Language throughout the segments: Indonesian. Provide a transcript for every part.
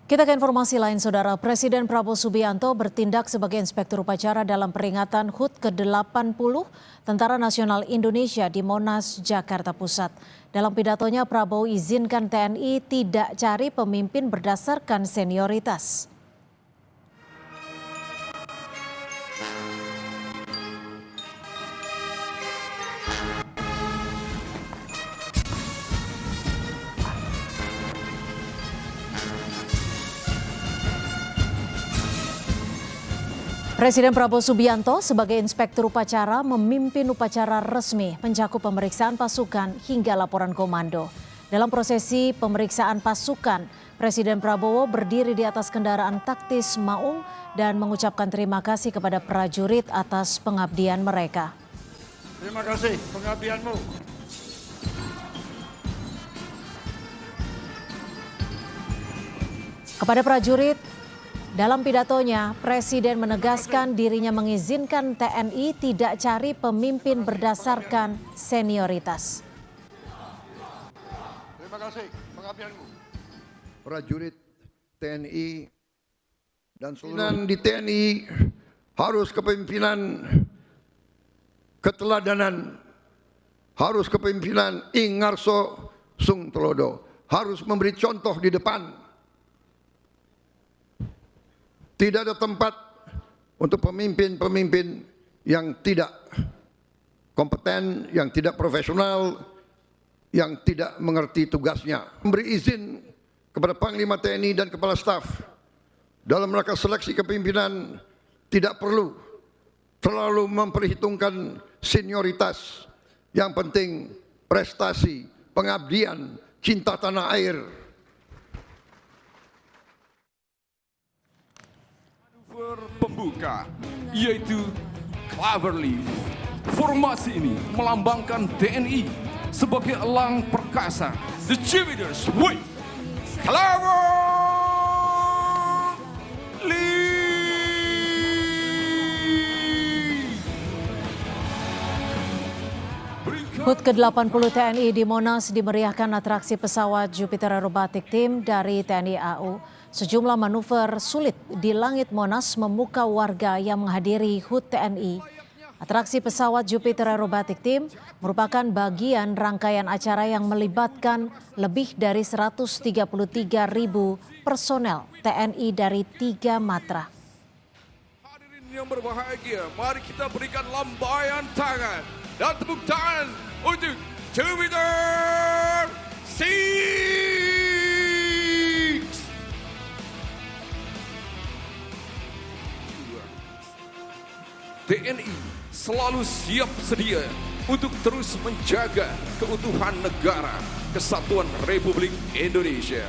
Kita ke informasi lain, Saudara. Presiden Prabowo Subianto bertindak sebagai inspektur upacara dalam peringatan HUT ke-80 Tentara Nasional Indonesia di Monas, Jakarta Pusat. Dalam pidatonya, Prabowo izinkan TNI tidak cari pemimpin berdasarkan senioritas. Presiden Prabowo Subianto sebagai inspektur upacara memimpin upacara resmi mencakup pemeriksaan pasukan hingga laporan komando. Dalam prosesi pemeriksaan pasukan, Presiden Prabowo berdiri di atas kendaraan taktis Maung dan mengucapkan terima kasih kepada prajurit atas pengabdian mereka. Terima kasih pengabdianmu. Kepada prajurit, dalam pidatonya, Presiden menegaskan dirinya mengizinkan TNI tidak cari pemimpin berdasarkan senioritas. Terima kasih pengabdianmu. Prajurit TNI dan seluruh di TNI harus kepemimpinan keteladanan, harus kepemimpinan Ingarso Sung Telodo, harus memberi contoh di depan. Tidak ada tempat untuk pemimpin-pemimpin yang tidak kompeten, yang tidak profesional, yang tidak mengerti tugasnya. Memberi izin kepada Panglima TNI dan Kepala Staf dalam rangka seleksi kepemimpinan tidak perlu terlalu memperhitungkan senioritas. Yang penting prestasi, pengabdian, cinta tanah air. Pembuka yaitu Cloverleaf. Formasi ini melambangkan TNI sebagai elang perkasa. The Cheerleaders with Cloverleaf. HUT ke-80 TNI di Monas dimeriahkan atraksi pesawat Jupiter Aerobatic Team dari TNI AU. Sejumlah manuver sulit di langit Monas memukau warga yang menghadiri HUT TNI. Atraksi pesawat Jupiter Aerobatic Team merupakan bagian rangkaian acara yang melibatkan lebih dari 133.000 personel TNI dari 3 matra. Hadirin yang berbahagia, mari kita berikan lambaian tangan dan tepuk tangan untuk Jupiter TNI selalu siap sedia untuk terus menjaga keutuhan negara, kesatuan Republik Indonesia.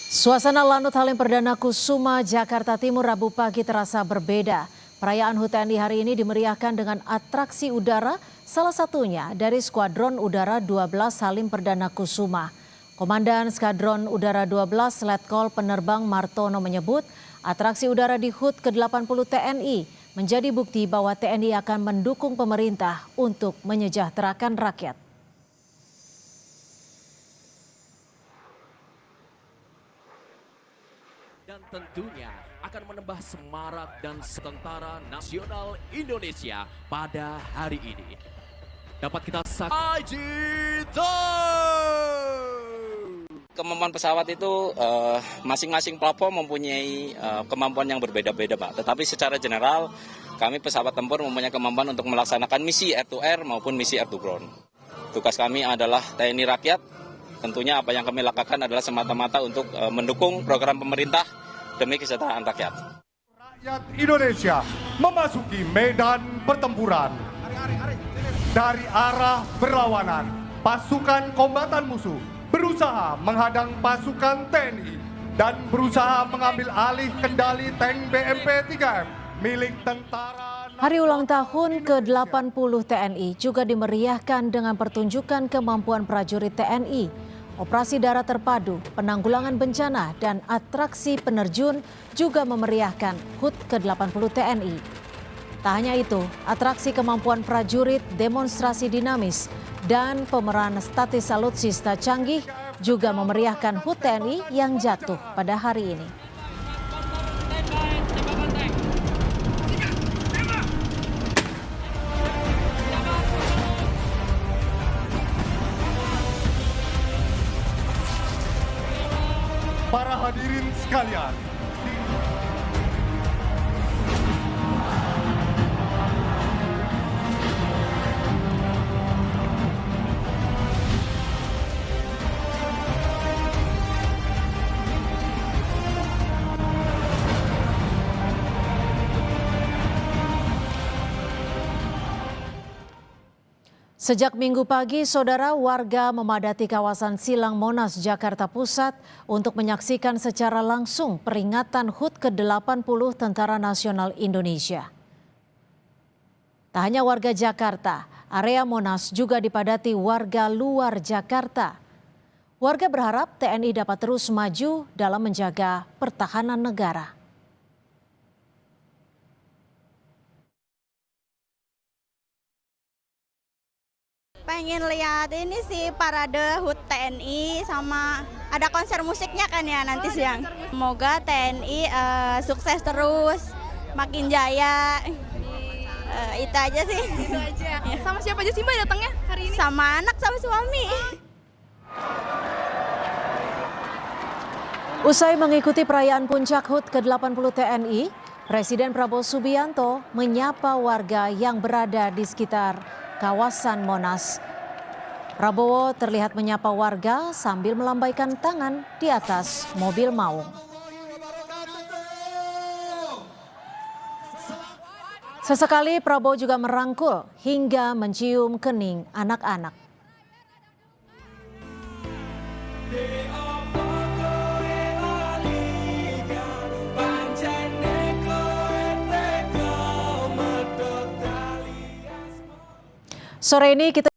Suasana Lanut Halim Perdana Kusuma, Jakarta Timur Rabu pagi terasa berbeda. Perayaan HUT TNI hari ini dimeriahkan dengan atraksi udara, salah satunya dari Skuadron Udara 12 Halim Perdana Kusuma. Komandan Skadron Udara 12 Letkol Penerbang Martono menyebut atraksi udara di HUT ke-80 TNI menjadi bukti bahwa TNI akan mendukung pemerintah untuk menyejahterakan rakyat. Dan tentunya akan menambah semarak dan Tentara Nasional Indonesia pada hari ini. Dapat kita saksikan. Kemampuan pesawat itu masing-masing platform mempunyai kemampuan yang berbeda-beda, Pak. Tetapi secara general kami pesawat tempur mempunyai kemampuan untuk melaksanakan misi air to air maupun misi air to ground. Tugas kami adalah TNI rakyat. Tentunya apa yang kami lakukan adalah semata-mata untuk mendukung program pemerintah demi kesejahteraan rakyat. Rakyat Indonesia memasuki medan pertempuran. Dari arah berlawanan, pasukan kombatan musuh berusaha menghadang pasukan TNI dan berusaha mengambil alih kendali tank BMP 3M milik tentara. Hari ulang tahun ke-80 TNI juga dimeriahkan dengan pertunjukan kemampuan prajurit TNI, operasi darat terpadu, penanggulangan bencana, dan atraksi penerjun juga memeriahkan HUT ke-80 TNI. Tak hanya itu, atraksi kemampuan prajurit, demonstrasi dinamis, dan pemeran statis alutsista canggih juga memeriahkan HUT TNI yang jatuh pada hari ini. Para hadirin sekalian, Sejak Minggu pagi, saudara, warga memadati kawasan Silang Monas, Jakarta Pusat untuk menyaksikan secara langsung peringatan HUT ke-80 Tentara Nasional Indonesia. Tak hanya warga Jakarta, area Monas juga dipadati warga luar Jakarta. Warga berharap TNI dapat terus maju dalam menjaga pertahanan negara. Pengen lihat ini sih parade HUT TNI sama ada konser musiknya kan ya nanti siang. Semoga TNI sukses terus, makin jaya. Itu aja sih. Itu aja. Sama siapa aja sih Mbak datangnya hari ini? Sama anak sama suami. Usai mengikuti perayaan puncak HUT ke-80 TNI, Presiden Prabowo Subianto menyapa warga yang berada di sekitar kawasan Monas. Prabowo terlihat menyapa warga sambil melambaikan tangan di atas mobil maung. Sesekali Prabowo juga merangkul hingga mencium kening anak-anak. Sore ini kita